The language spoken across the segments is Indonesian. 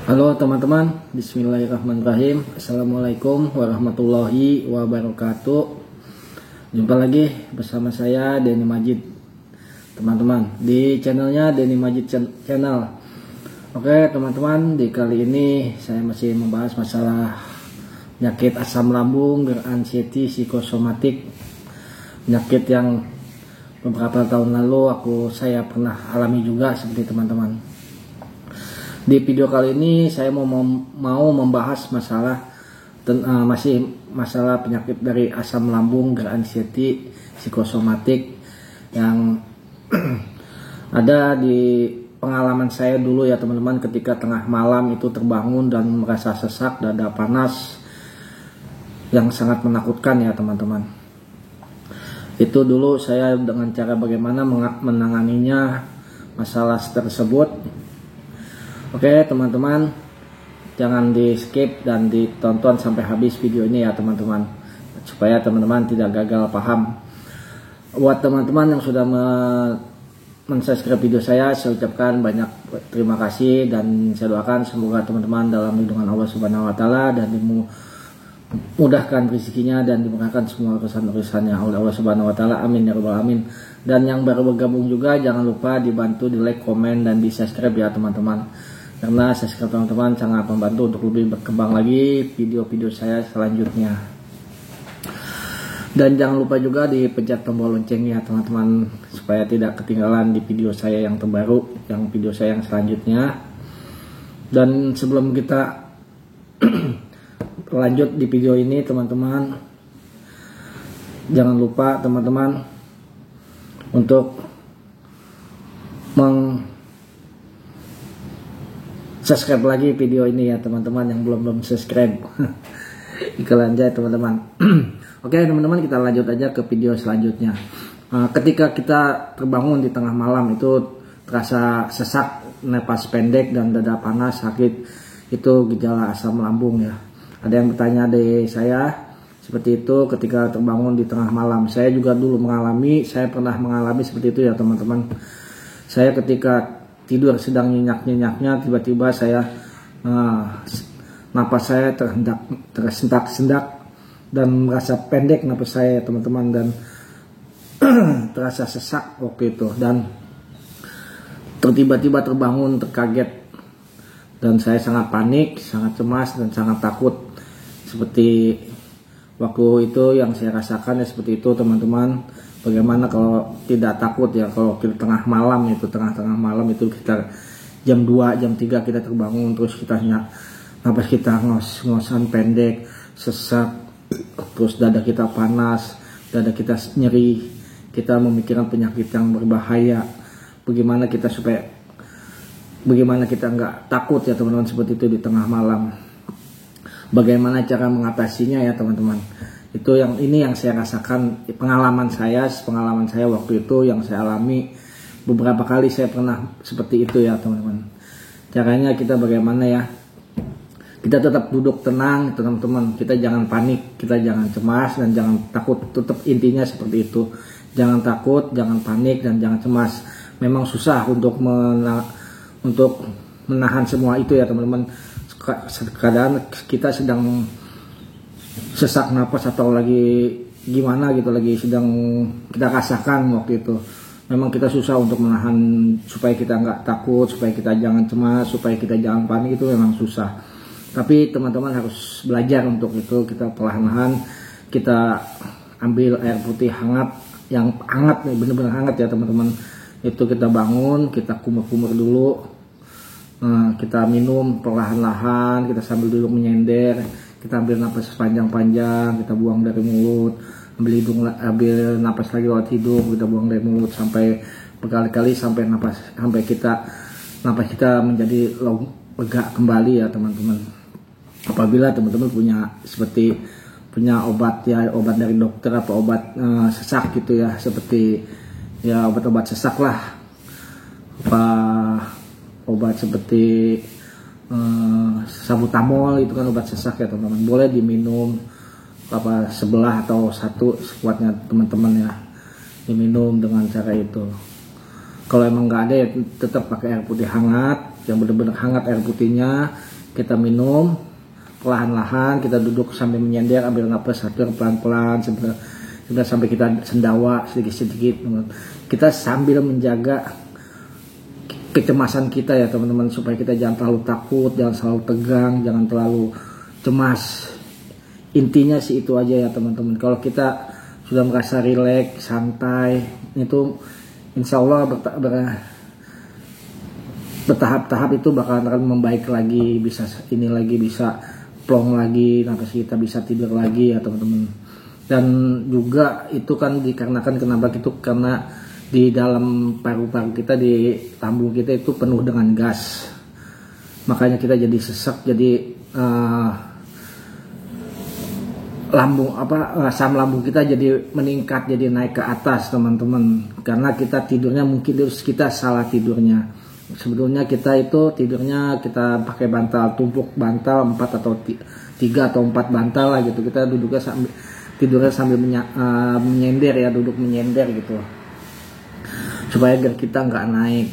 Halo teman-teman, bismillahirrahmanirrahim. Assalamualaikum warahmatullahi wabarakatuh. Jumpa lagi bersama saya Denny Majid, teman-teman, di channelnya Denny Majid Channel. Oke teman-teman, di kali ini saya masih membahas masalah penyakit asam lambung, anxiety, psikosomatik. Penyakit yang beberapa tahun lalu saya pernah alami juga seperti teman-teman. Di video kali ini saya mau membahas masih masalah penyakit dari asam lambung, anxiety, psikosomatik yang ada di pengalaman saya dulu ya teman-teman, ketika tengah malam itu terbangun dan merasa sesak, dada panas yang sangat menakutkan ya teman-teman. Itu dulu saya dengan cara bagaimana menanganinya masalah tersebut. Oke teman-teman, jangan di skip dan ditonton sampai habis video ini ya teman-teman, supaya teman-teman tidak gagal paham. Buat teman-teman yang sudah men-subscribe video saya ucapkan banyak terima kasih, dan saya doakan semoga teman-teman dalam lindungan Allah Subhanahu wa taala dan dimudahkan rezekinya dan dimudahkan semua urusan-urusannya oleh Allah Subhanahu wa taala. Amin ya rabbal alamin. Dan yang baru bergabung juga jangan lupa dibantu di like, komen, dan di subscribe ya teman-teman, karena subscribe teman-teman sangat membantu untuk lebih berkembang lagi video-video saya selanjutnya. Dan jangan lupa juga dipencet tombol loncengnya teman-teman, supaya tidak ketinggalan di video saya yang terbaru, yang video saya yang selanjutnya. Dan sebelum kita lanjut di video ini teman-teman, jangan lupa teman-teman untuk subscribe lagi video ini ya teman-teman yang belum subscribe. Iklan aja teman-teman. Oke teman-teman, kita lanjut aja ke video selanjutnya. Ketika kita terbangun di tengah malam itu terasa sesak, napas pendek, dan dada panas, sakit, itu gejala asam lambung ya. Ada yang bertanya dari saya seperti itu ketika terbangun di tengah malam. Saya juga dulu saya pernah mengalami seperti itu ya teman-teman. Saya ketika tidur sedang nyenyak-nyenyaknya, tiba-tiba saya napas saya tersendak-sendak dan merasa pendek napas saya teman-teman, dan terasa sesak waktu itu, dan tiba-tiba terbangun terkaget, dan saya sangat panik, sangat cemas, dan sangat takut. Seperti waktu itu yang saya rasakan ya seperti itu teman-teman. Bagaimana kalau tidak takut ya, kalau kita tengah malam itu kita jam 2, jam 3 kita terbangun, terus kita napas kita ngos-ngosan pendek, sesak, terus dada kita panas, dada kita nyeri, kita memikirkan penyakit yang berbahaya. Bagaimana kita nggak takut ya teman-teman seperti itu di tengah malam. Bagaimana cara mengatasinya ya teman-teman. Ini yang saya rasakan, pengalaman saya waktu itu yang saya alami. Beberapa kali saya pernah seperti itu ya teman-teman. Caranya kita bagaimana ya, kita tetap duduk tenang teman-teman, kita jangan panik, kita jangan cemas, dan jangan takut. Tetap intinya seperti itu, jangan takut, jangan panik, dan jangan cemas. Memang susah untuk menahan semua itu ya teman-teman. Kadang kita sedang sesak napas atau lagi gimana gitu, lagi sedang kita rasakan waktu itu, memang kita susah untuk menahan supaya kita nggak takut, supaya kita jangan cemas, supaya kita jangan panik, itu memang susah. Tapi teman-teman harus belajar untuk itu. Kita perlahan-lahan kita ambil air putih hangat, yang hangat nih, bener-bener hangat ya teman-teman. Itu kita bangun, kita kumur-kumur dulu, kita minum perlahan-lahan, kita sambil duduk menyender. Kita ambil napas panjang-panjang, kita buang dari mulut, ambil napas lagi lewat hidung, kita buang dari mulut sampai berkali-kali sampai napas kita menjadi lega kembali ya teman-teman. Apabila teman-teman punya obat dari dokter, apa obat sesak gitu ya, seperti ya obat-obat sesak lah, apa obat seperti sabutamol, itu kan obat sesak ya teman-teman, boleh diminum sebelah atau satu sekuatnya teman-teman ya, diminum dengan cara itu. Kalau emang nggak ada ya tetap pakai air putih hangat, yang benar-benar hangat air putihnya, kita minum perlahan-lahan, kita duduk sambil menyender, ambil napas satu pelan-pelan sampai kita sendawa sedikit-sedikit. Kita sambil menjaga kecemasan kita ya teman-teman, supaya kita jangan terlalu takut, jangan selalu tegang, jangan terlalu cemas. Intinya sih itu aja ya teman-teman. Kalau kita sudah merasa rileks, santai, itu insya Allah bertahap-tahap itu akan membaik lagi, bisa ini lagi, bisa plong lagi, nafas kita bisa tidur lagi ya teman-teman. Dan juga itu kan dikarenakan kenapa itu, karena di dalam paru-paru kita, di lambung kita itu penuh dengan gas, makanya kita jadi sesak, jadi asam lambung kita jadi meningkat, jadi naik ke atas teman-teman, karena kita tidurnya mungkin kita salah tidurnya. Sebetulnya kita itu tidurnya kita pakai bantal, tumpuk bantal 4 atau 3 atau 4 bantal lah gitu, kita duduknya tidurnya sambil menyender ya, duduk menyender gitu, supaya agar kita nggak naik.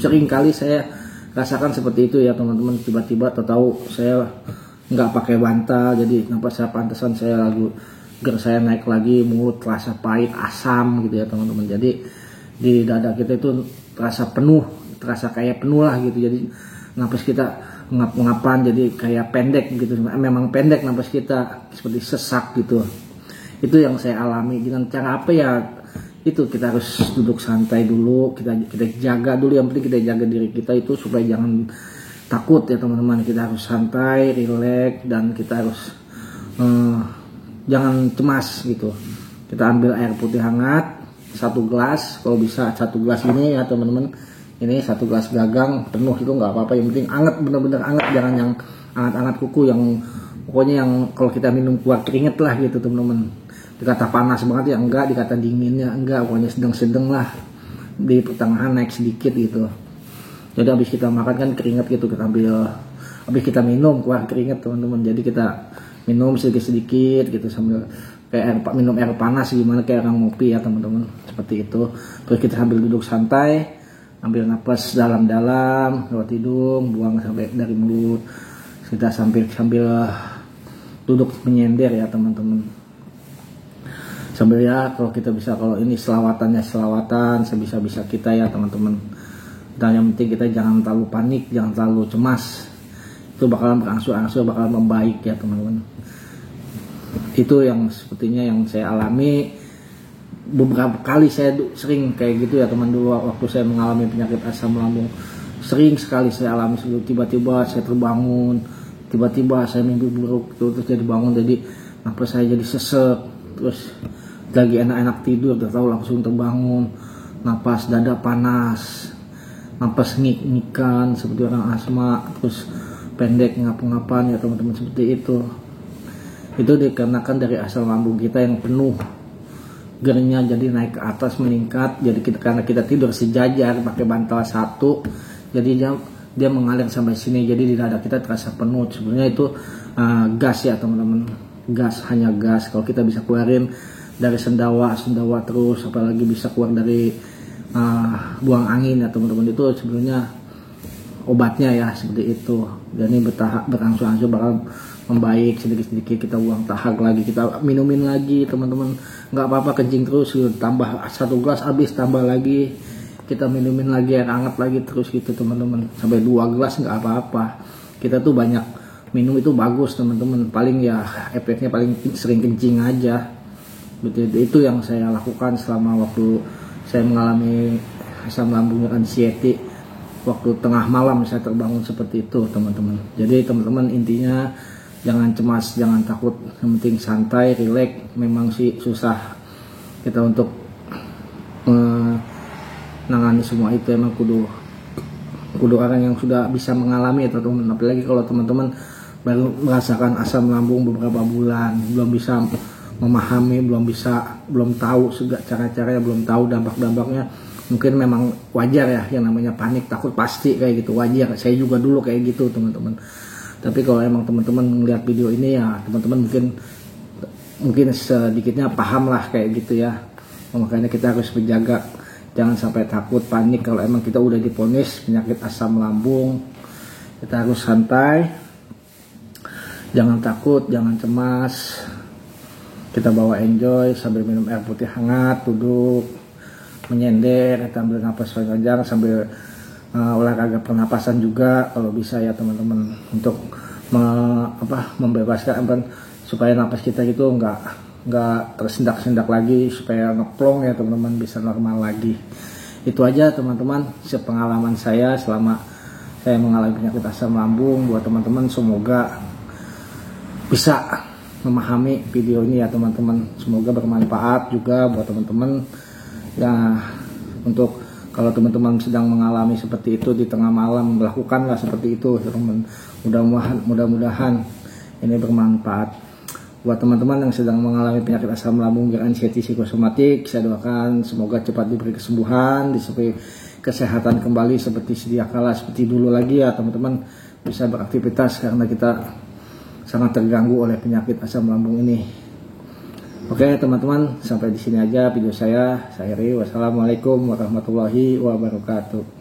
Sering kali saya rasakan seperti itu ya teman-teman, tiba-tiba tahu saya nggak pakai bantal, jadi nampak saya pantesan saya saya naik lagi, mulut terasa pahit, asam gitu ya teman-teman. Jadi di dada kita itu terasa penuh, terasa kayak penuh lah gitu, jadi napas kita ngap-ngapan, jadi kayak pendek gitu, memang pendek napas kita, seperti sesak gitu. Itu yang saya alami. Dengan cara apa ya, itu kita harus duduk santai dulu, kita jaga dulu, yang penting kita jaga diri kita itu supaya jangan takut ya teman-teman. Kita harus santai, rileks, dan kita harus jangan cemas gitu. Kita ambil air putih hangat 1 gelas, kalau bisa 1 gelas ini ya teman-teman, ini 1 gelas gagang penuh itu nggak apa-apa, yang penting hangat, bener-bener hangat, jangan yang hangat-hangat kuku, yang pokoknya yang kalau kita minum keluar keringet lah gitu teman-teman. Dikata panas banget ya enggak, dikata dinginnya enggak, pokoknya sedang-sedang lah, di pertengahan naik sedikit gitu. Jadi habis kita makan kan keringet gitu, kita ambil, habis kita minum keluar keringet teman-teman, jadi kita minum sedikit-sedikit gitu sambil kayak minum air panas gimana, kayak orang ngopi ya teman-teman, seperti itu. Terus kita sambil duduk santai, ambil napas dalam-dalam lewat hidung, buang sampai dari mulut, kita sambil duduk menyender ya teman-teman. Sambil ya kalau kita bisa, kalau ini selawatannya selawatan sebisa-bisa kita ya teman-teman. Dan yang penting kita jangan terlalu panik, jangan terlalu cemas, itu bakalan berangsur-angsur bakalan membaik ya teman-teman. Itu yang sepertinya yang saya alami beberapa kali. Saya sering kayak gitu ya teman, dulu waktu saya mengalami penyakit asam lambung, sering sekali saya alami. Tiba-tiba saya terbangun, tiba-tiba saya mimpi buruk, terus jadi bangun, jadi napas saya jadi sesek, terus lagi enak-enak tidur, tahu langsung terbangun, napas dada panas, napas ngik-ngikan seperti orang asma, terus pendek ngap-ngapan ya teman-teman, seperti itu. Itu dikarenakan dari asam lambung kita yang penuh, gernya jadi naik ke atas, meningkat. Jadi karena kita tidur sejajar pakai bantal 1, jadi dia mengalir sampai sini, jadi di dada kita terasa penuh. Sebenarnya itu gas ya teman-teman, gas, hanya gas. Kalau kita bisa keluarin dari sendawa terus, apalagi bisa keluar dari buang angin ya teman-teman, itu sebenarnya obatnya ya, seperti itu. Dan ini berangsur-angsur bakal membaik sedikit-sedikit. Kita buang tahak lagi, kita minumin lagi teman-teman, nggak apa-apa kencing terus, tambah 1 gelas habis, tambah lagi, kita minumin lagi air hangat lagi terus gitu teman-teman, sampai 2 gelas nggak apa-apa. Kita tuh banyak minum itu bagus teman-teman, paling ya efeknya paling sering kencing aja. Itu yang saya lakukan selama waktu saya mengalami asam lambung anxiety. Waktu tengah malam saya terbangun seperti itu teman-teman. Jadi teman-teman intinya jangan cemas, jangan takut, yang penting santai, rileks. Memang sih susah kita untuk menangani semua itu, emang kudu orang yang sudah bisa mengalami ya teman-teman. Apalagi kalau teman-teman baru merasakan asam lambung beberapa bulan, belum bisa memahami, belum tahu segala cara-caranya, belum tahu dampak-dampaknya, mungkin memang wajar ya, yang namanya panik, takut pasti kayak gitu, wajar. Saya juga dulu kayak gitu teman-teman. Tapi kalau emang teman-teman melihat video ini ya teman-teman mungkin sedikitnya paham lah kayak gitu ya. Makanya kita harus menjaga Jangan sampai takut, panik kalau emang kita udah divonis penyakit asam lambung. Kita harus santai, jangan takut, jangan cemas. Kita bawa enjoy sambil minum air putih hangat, duduk menyender, kita ambil nafas panjang sambil olahraga pernapasan juga kalau bisa ya teman-teman, untuk membebaskan supaya napas kita gitu nggak tersendak-sendak lagi, supaya ngeplong ya teman-teman, bisa normal lagi. Itu aja teman-teman sepengalaman saya selama saya mengalami penyakit asam lambung. Buat teman-teman semoga bisa memahami video ini ya teman-teman, semoga bermanfaat juga buat teman-teman ya. Untuk kalau teman-teman sedang mengalami seperti itu di tengah malam, lakukanlah seperti itu teman. Mudah-mudahan ini bermanfaat buat teman-teman yang sedang mengalami penyakit asam lambung dan anxiety psikosomatik. Saya doakan semoga cepat diberi kesembuhan, diberi kesehatan kembali seperti sedia kala, seperti dulu lagi ya teman-teman, bisa beraktivitas karena kita sangat terganggu oleh penyakit asam lambung ini. Oke teman-teman, sampai di sini aja video saya. Saya Ri, wassalamualaikum warahmatullahi wabarakatuh.